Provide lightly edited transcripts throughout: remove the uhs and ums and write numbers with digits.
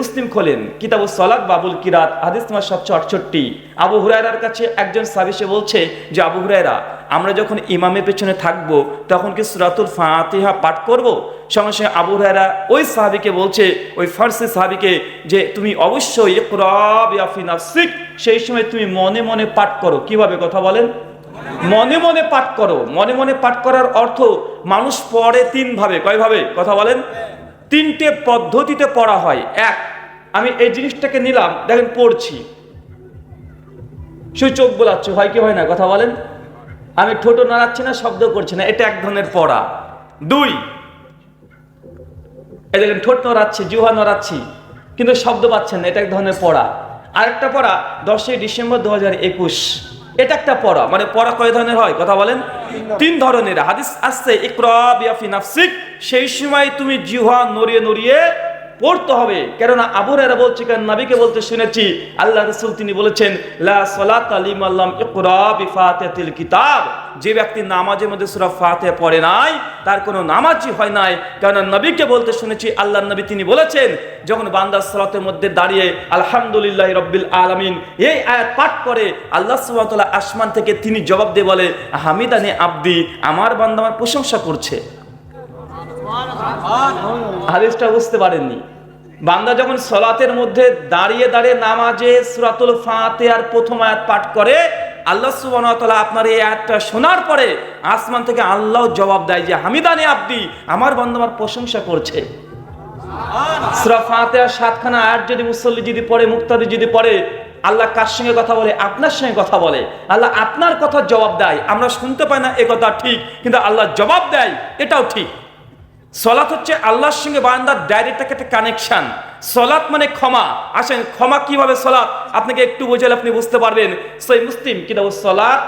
মুসলিম খোলেন, কিতাবুস সালাত বাবুল কিরাত, হাদিস নম্বর 768। আবু হুরায়রার কাছে একজন সাহাবী এসে বলছে যে আবু হুরায়রা, আমরা যখন ইমামের পেছনে থাকব তখন কি সূরাতুল ফাতিহা পাঠ করব? সঙ্গে সঙ্গে আবু হুরায়রা ওই সাহাবীকে বলছে, ওই ফার্সি সাহাবীকে, যে তুমি অবশ্যই ইকরা বিফি নাফসিক, সেই সময় তুমি মনে মনে পাঠ করো। কিভাবে? কথা বলেন। মনে মনে পাঠ করো। মনে মনে পাঠ করার অর্থ মানুষ পড়ে তিন ভাবে। কয়ভাবে? কথা বলেন। তিনটে পদ্ধতিতে পড়া হয়। এক, আমি এই জিনিসটাকে নিলাম, দেখেন পড়ছি, শুধু চোখ বোলাচ্ছি, হয় কি হয় না? কথা বলেন। আমি ঠোঁটো নাড়াচ্ছি না, শব্দ করছি না, এটা এক ধরনের পড়া। দুই, এই দেখেন ঠোঁট নড়াচ্ছি, জিহ্বা নড়াচ্ছি, কিন্তু শব্দ পাচ্ছেন না, এটা এক ধরনের পড়া। আরেকটা পড়া 10ই ডিসেম্বর 2021, এটা একটা পড়া। মানে পড়া কয় ধরনের হয়? কথা বলেন। তিন ধরনের। হাদিস আসছে ইকরা বিফি নাফসিক, সেই সময় তুমি জিহ্বা নড়িয়ে নড়িয়ে পড়তে হবে। কেননা আবু হুরায়রা বলছে, কারণ নবীকে বলতে শুনেছি, আল্লাহ রাসূল তিনি বলেছেন, লা সালাতা লিমান লাম ইকরা বিফাতিহাতিল কিতাব, যে ব্যক্তি নামাজের মধ্যে সূরা ফাতিহা পড়ে নাই তার কোনো নামাজই হয় নাই। কারণ নবীকে বলতে শুনেছি, আল্লাহর নবী তিনি বলেছেন, যখন বান্দা সালাতের মধ্যে দাঁড়িয়ে আলহামদুলিল্লাহি রাব্বিল আলামিন এই আয়াত পাঠ করে, আল্লাহ সুবহানাহু ওয়া তাআলা আসমান থেকে তিনি জবাব দিয়ে বলে, হামিদানি আব্দি, আমার বান্দা আমার প্রশংসা করছে। হাদিসটা বুঝতে পারেননি? বান্দা যখন সালাতের মধ্যে দাঁড়িয়ে দাঁড়িয়ে নামাজে সূরাতুল ফাতিহার প্রথম আয়াত পাঠ করে, আল্লাহ সুবহানাহু ওয়া তাআলা আপনার এই আয়াতটা শোনার পরে আসমান থেকে আল্লাহ জবাব দেয় যে হামিদানি আব্দি, আমার বান্দা আমার প্রশংসা করছে। সূরা ফাতিহার 7খানা আয়াত যদি মুসল্লি যদি পড়ে, মুক্তাদি যদি পড়ে, আল্লাহ কার সঙ্গে কথা বলে? আপনার সঙ্গে কথা বলে। আল্লাহ আপনার কথা জবাব দেয়। আমরা শুনতে পাই না, এ কথা ঠিক, কিন্তু আল্লাহ জবাব দেয়, এটাও ঠিক। সালাত হচ্ছে আল্লাহর সঙ্গে বান্দার ডাইরেক্ট একটা কানেকশন। সালাত মানে ক্ষমা। আসেন, ক্ষমা কিভাবে সালাত আপনাকে একটু বোঝালে আপনি বুঝতে পারবেন। সহিহ মুসলিম কিতাবুস সালাত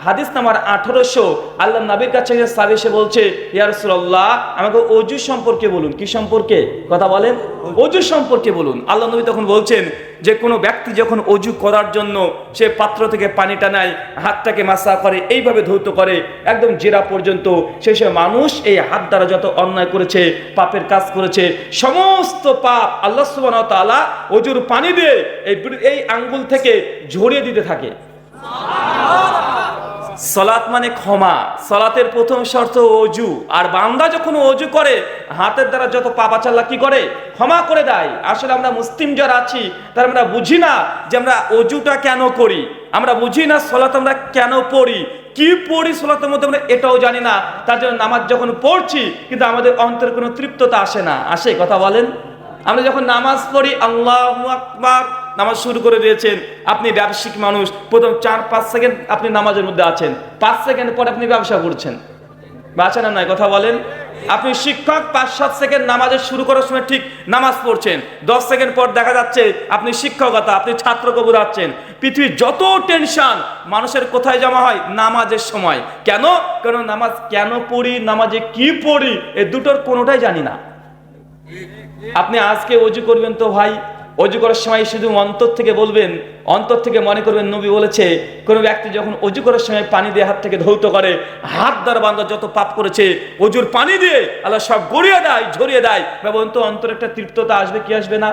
হাদিস নাম্বার 1800, আল্লাহ নবীর কাছে সাহাবী এসে বলছে, ইয়া রাসূলুল্লাহ, আমাকে ওযু সম্পর্কে বলুন। কি সম্পর্কে? কথা বলেন। ওযু সম্পর্কে বলুন। আল্লাহ নবী তখন বলছেন যে কোনো ব্যক্তি যখন ওযু করার জন্য সে পাত্র থেকে পানিটা নেয়, হাতটাকে মাসা করে, এইভাবে ধৌত করে একদম জেরা পর্যন্ত, সেই সব মানুষ এই হাত দ্বারা যত অন্যায় করেছে, পাপের কাজ করেছে, সমস্ত পাপ আল্লাহ সুবহানাহু ওয়া তাআলা ওযুর পানি দিয়ে এই আঙ্গুল থেকে ঝরিয়ে দিতে থাকে। সালাত মানে ক্ষমা। সালাতের প্রথম শর্ত ওযু। আর বান্দা যখন ওযু করে, হাতের দ্বারা যত পাপ আছে আল্লাহ কি করে? ক্ষমা করে দেয়। আসলে আমরা মুসলিম যারা আছি তারা আমরা বুঝি না যে আমরা ওযুটা কেন করি, আমরা বুঝি না সালাত আমরা কেন পড়ি, কি পড়ি সালাতের মধ্যে আমরা এটাও জানি না। তার জন্য নামাজ যখন পড়ছি কিন্তু আমাদের অন্তরে কোনো তৃপ্ততা আসে না। আসে? কথা বলেন। আমরা যখন নামাজ পড়ি, আল্লাহু আকবার, নামাজ শুরু করে দিয়েছেন, আপনি ব্যবসায়িক মানুষ, প্রথম 4-5 সেকেন্ড আপনি নামাজের মধ্যে আছেন, 5 সেকেন্ড পরে আপনি ব্যবসা করছেন, বা আছেন না? নাই? কথা বলেন। আপনি শিক্ষক, 5-7 সেকেন্ড নামাজের শুরু করার সময় ঠিক নামাজ পড়ছেন, 10 সেকেন্ড পর দেখা যাচ্ছে আপনি শিক্ষকতা, আপনি ছাত্রকে বোঝাচ্ছেন। পৃথিবীর যত টেনশন মানুষের কোথায় জমা হয়? নামাজের সময়। কেন? কারণ নামাজ কেন পড়ি, নামাজে কি পড়ি, এই দুটোর কোনোটাই জানি না। আপনি আজকে ওযু করবেন তো ভাই, ওযু করার সময় শুধু অন্তর থেকে বলবেন, অন্তর থেকে মনে করবেন নবী বলেছে, কোন ব্যক্তি যখন ওযু করার সময় পানি দিয়ে হাত থেকে ধৌত করে, হাত দ্বারা বান্দা যত পাপ করেছে ওযুর পানি দিয়ে আল্লাহ সব গড়িয়ে দেয়, ঝরিয়ে দেয়। বলুন তো, অন্তরে একটা তৃপ্ততা আসবে কি আসবে না?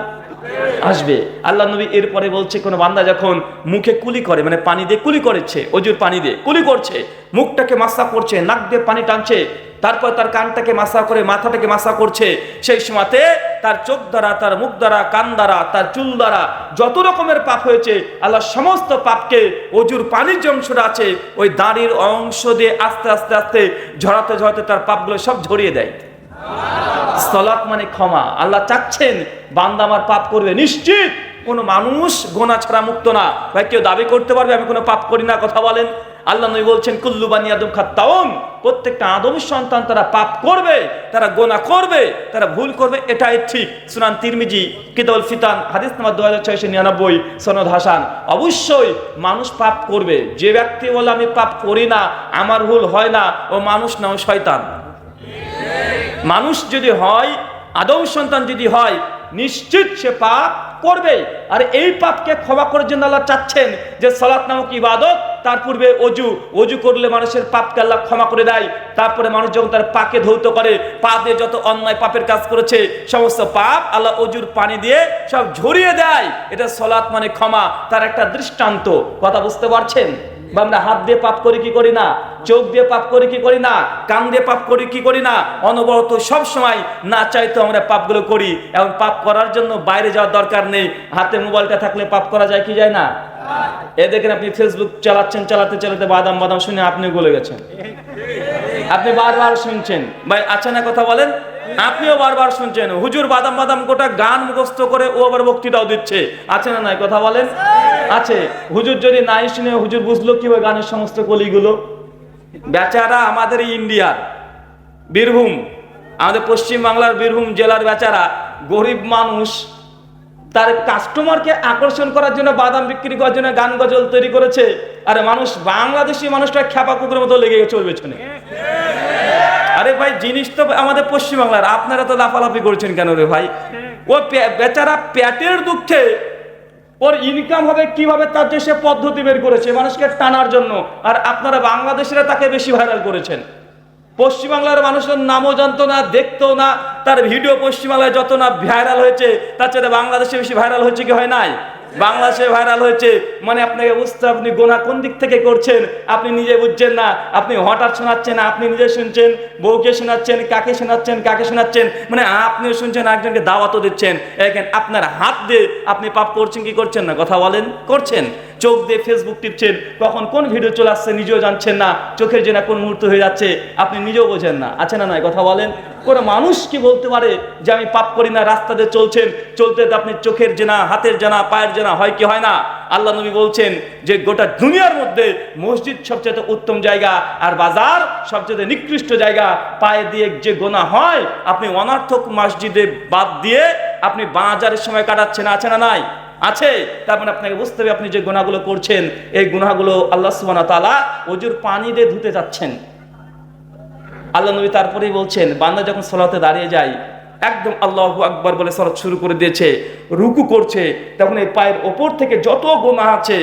আসবে। আল্লাহ নবী এরপরে বলছে, কোন বান্দা যখন মুখে কুলি করে, মানে পানি দিয়ে কুলি করেছে, ওযুর পানি দিয়ে কুলি করছে, মুখটাকে মাসা করছে, নাক দিয়ে পানি টানছে, তারপর তার কানটাকে মাসা করে মাথাটাকে মাসা করছে, সেই সময়তে তার চোখ দ্বারা, তার মুখ দ্বারা, কান দ্বারা, তার চুল দ্বারা যত রকমের পাপ হয়েছে আল্লাহ সমস্ত পাপকে ওযুর পানির যে অংশটা আছে ওই দাড়ির অংশ দিয়ে আস্তে আস্তে আস্তে ঝরাতে ঝরাতে তার পাপগুলো সব ঝরিয়ে দেয়। সালাত মানে ক্ষমা। আল্লাহ চাচ্ছেন বান্দা আমার পাপ করবে, নিশ্চিত কোনো মানুষ গোনা ছাড়া মুক্ত না। ভাই, কেউ দাবি করতে পারবে আমি কোনো পাপ করি না? কথা বলেন। আল্লাহ নবী বলছেন, কুল্লু বানি আদম খাত্তাউন, প্রত্যেকটা আদমের সন্তান তারা পাপ করবে, তারা গোনা করবে, তারা ভুল করবে, এটাই ঠিক। সুনান তিরমিজি কিতাবুল ফিতান হাদিস নাম্বার 2699, সনদ হাসান। অবশ্যই মানুষ পাপ করবে। যে ব্যক্তি বলে আমি পাপ করি না, আমার ভুল হয় না, ও মানুষ না, ও শয়তান। মানুষ যদি হয়, আদম সন্তান যদি হয়, নিশ্চিত সে পাপ করবে। আর এই পাপকে ক্ষমা করার জন্য আল্লাহ চাচ্ছেন যে সালাত নামক ইবাদত তার পূর্বে অজু করলে মানুষের পাপকে আল্লাহ ক্ষমা করে দেয়। তারপরে মানুষ যখন তার পাকে ধৌত করে, পা দিয়ে যত অন্যায় পাপের কাজ করেছে সমস্ত পাপ আল্লাহ অজুর পানি দিয়ে সব ঝরিয়ে দেয়। এটা সালাত মানে ক্ষমা, তার একটা দৃষ্টান্ত। কথা বুঝতে পারছেন? বা আমরা হাত দিয়ে পাপ করি কি করি না, চোখ দিয়ে পাপ করি কি করি না, কান দিয়ে পাপ করি কি করি না, অনবরত সব সময় না চাইতো আমরা পাপগুলো করি। এবং পাপ করার জন্য বাইরে যাওয়ার দরকার নেই, হাতে মোবাইলটা থাকলে পাপ করা যায় কি যায় না? এ দেখেন আপনি ফেসবুক চালাচ্ছেন, চালাতে চালাতে বাদাম বাদাম শুনে আপনি গলে গেছেন, আপনি বারবার শুনছেন। ভাই আচ্ছা না কথা বলেন, আপনিও বারবার শুনছেন হুজুর বাদাম বাদাম গোটা গান মুখস্থ করে ও আবার বক্তৃতাও দিচ্ছে, আছে না নাই কথা বলেন? আছে। হুজুর যদি নাই শুনে হুজুর বুঝলো কি ওই গানের সমস্ত কলিগুলো? বেচারা আমাদের ইন্ডিয়ার বীরভূম, আমাদের পশ্চিম বাংলার বীরভূম জেলার বেচারা গরিব মানুষ, তার কাস্টমারকে আকর্ষণ করার জন্য বাদাম বিক্রি করার জন্য গান গজল তৈরি করেছে। আর মানুষ, বাংলাদেশি মানুষটা খ্যাপা কুকুরের মতো লেগে চলবে পেছনে। আরে ভাই জিনিস তো আমাদের পশ্চিম বাংলার, আপনারা তো লাফালাফি করছেন কেন রে ভাই? ও বেচারা পেটের দুঃখে ওর ইনকাম হবে কিভাবে তার যে সে পদ্ধতি বের করেছে মানুষকে টানার জন্য। আর আপনারা বাংলাদেশিরা তাকে বেশি ভাইরাল করেছেন। পশ্চিমবাংলার মানুষের নামও জানতো না, দেখতো না, তার ভিডিও পশ্চিমবাংলায় যত না ভাইরাল হয়েছে তার চেয়ে বাংলাদেশে বেশি ভাইরাল হয়েছে কি হয় নাই? বাংলাদেশে ভাইরাল হয়েছে। মানে আপনাকে বুঝতে, আপনি গোনা কোন দিক থেকে করছেন আপনি নিজে বুঝছেন না। আপনি হঠাৎ শোনাচ্ছেন, আপনি নিজে শুনছেন, বউকে শোনাচ্ছেন, কাকে শোনাচ্ছেন, কাকে শোনাচ্ছেন, মানে আপনিও শুনছেন, একজনকে দাওয়াতও দিচ্ছেন। দেখেন আপনার হাত দিয়ে আপনি পাপ করছেন কি করছেন না? কথা বলেন, করছেন। চোখ দিয়ে ফেসবুক টিপছেন, কখন কোন ভিডিও চলে আসছে নিজেও জানছেন না, চোখের জেনা কোন মুহূর্ত হয়ে যাচ্ছে আপনি নিজেও বোঝেন না, আছে না নাই কথা বলেন? কোনো মানুষ কি বলতে পারে যে আমি পাপ করি না? রাস্তাতে চলছেন, চলতে আপনি চোখের জেনা, হাতের জেনা, পায়ের জেনা হয় কি হয় না? আল্লাহ নবী বলছেন যে গোটা দুনিয়ার মধ্যে মসজিদ সবচেয়ে উত্তম জায়গা আর বাজার সবচেয়ে নিকৃষ্ট জায়গা। পায়ে দিয়ে যে গোনা হয়, আপনি অনর্থক মসজিদে বাদ দিয়ে আপনি বাজারের সময় কাটাচ্ছেন, আছে না নাই? আছে। তার মানে আপনাকে বুঝতে হবে আপনি যে গুনাহগুলো করছেন এই গুনাহগুলো আল্লাহ সুবহানাহু ওয়া তাআলা ওজুর পানি দিয়ে ধুতে যাচ্ছেন। আল্লাহ নবী তারপরেই বলছেন, বান্দা যখন সালাতে দাঁড়িয়ে যায়, একদম আল্লাহু আকবার বলে সালাত শুরু করে দিয়েছে, রুকু করছে, তখন এই পায়ের ওপর থেকে যত গুনাহ আছে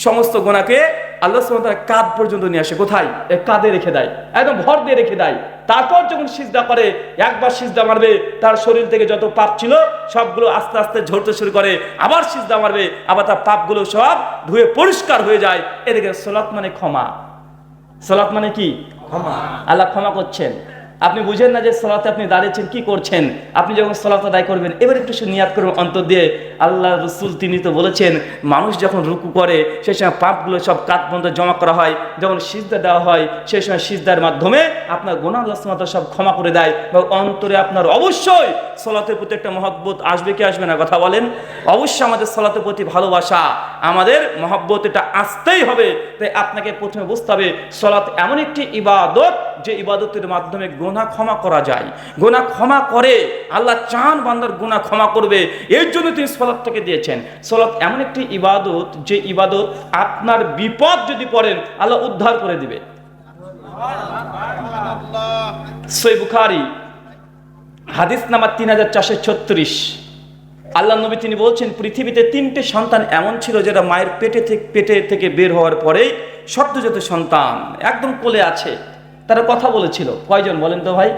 সমস্ত গুনাহকে আল্লাহ সুবহানাহু ওয়া তাআলা কাঁধ পর্যন্ত নিয়ে আসে। কোথায়? এই কাঁধে রেখে দেয়, একদম ভর দিয়ে রেখে দেয়। তারপর যখন সিজদা করে, একবার সিজদা মারবে, তার শরীর থেকে যত পাপ ছিল সবগুলো আস্তে আস্তে ঝরতে শুরু করে, আবার সিজদা মারবে, আবার তার পাপগুলো সব ধুয়ে পরিষ্কার হয়ে যায়। এদিকে সালাত মানে ক্ষমা। সালাত মানে কি? ক্ষমা। আল্লাহ ক্ষমা করছেন। আপনি বুঝেন না যে সালাতে আপনি দাঁড়িয়েছেন, কি করছেন? আপনি যখন সালাত আদায় করবেন এবার একটু নিয়াত করুন অন্তর দিয়ে। আল্লাহ রাসূল তিনি তো বলেছেন মানুষ যখন রুকু করে সেই সময় পাপগুলো সব কাঁধ পর্যন্ত জমা করা হয়, যখন সিজদা দেওয়া হয় সেই সময় সিজদার মাধ্যমে আপনার গুনাহ আল্লাহ সুবহানাহু ওয়া তাআলা সব ক্ষমা করে দেয়। এবং অন্তরে আপনার অবশ্যই সালাতের প্রতি একটা মহব্বত আসবে কি আসবে না? কথা বলেন। অবশ্যই আমাদের সালাতের প্রতি ভালোবাসা, আমাদের মহব্বত এটা আসতেই হবে। তাই আপনাকে প্রথমে বুঝতে হবে সালাত এমন একটি ইবাদত যে ইবাদতের মাধ্যমে গুনাহ ক্ষমা করা যায়। গুনাহ ক্ষমা করে আল্লাহ চান বান্দার গুনাহ ক্ষমা করবে, এর জন্য তিনি সালাতটাকে দিয়েছেন। সালাত এমন একটি ইবাদত যে ইবাদত আপনার বিপদ যদি পড়েন আল্লাহ উদ্ধার করে দিবে। সহিহ বুখারী হাদিস নাম্বার 3436, আল্লাহ নবী তিনি বলছেন পৃথিবীতে 3টে সন্তান এমন ছিল যেটা মায়ের পেটে থেকে বের হওয়ার পরেই সদ্যজাত সন্তান একদম কোলে আছে, তারা কথা বলেছিল। কয়জন বলেন তো ভাই?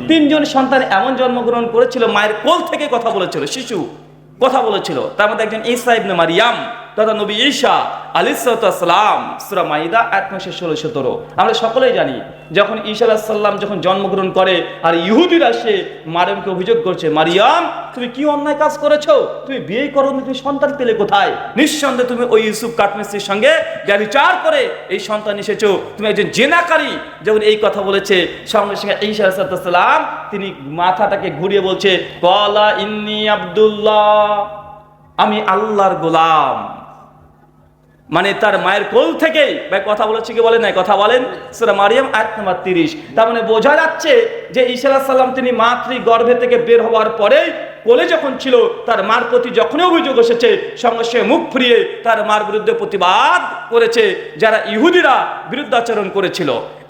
3জন সন্তান এমন জন্মগ্রহণ করেছিল মায়ের কোল থেকে কথা বলেছিল, শিশু কথা বলেছিল। তার মধ্যে একজন ঈসা ইবনে মারিয়াম তথা নবী ঈসা আলাইহিস সালাম। সূরা মাইদা আয়াত 16-17 আমরা সকলেই জানি যখন ঈসা আলাইহিস সালাম যখন জন্মগ্রহণ করে আর ইহুদিরা সে মারিয়ামকে অভিযোগ করছে, মারিয়াম তুমি কি অন্যায় কাজ করেছো, তুমি বিয়ে করোনি, তুমি সন্তান পেলে কোথায়? নিঃসন্দেহে তুমি ওই ইউসুফ কাঠমিস্ত্রির সঙ্গে ব্যভিচার করে এই সন্তান এসেছো, তুমি একজন জেনাকারী। যখন এই কথা বলেছে সঙ্গে সঙ্গে ঈসা আলাইহিস সালাম তিনি মাথাটাকে ঘুরিয়ে বলছে, ক্বালা ইন্নী আব্দুল্লাহ, আমি আল্লাহর গোলাম। মানে তার মায়ের কোল থেকে ভাই কথা বলেছে কি বলে নাই? কথা বলেন। সূরা মারিয়াম আয়াত নাম্বার 30। তার মানে বোঝা যাচ্ছে যে ঈসা আলাইহিস সালাম তিনি মাতৃ গর্ভে থেকে বের হওয়ার পরে কোলে যখন ছিল তার মার প্রতি যখনই অভিযোগ এসেছে সঙ্গে সে মুখ ফিরিয়ে তার মার বিরুদ্ধে প্রতিবাদ করেছে যারা ইহুদিরা বিরুদ্ধাচরণ করেছিল।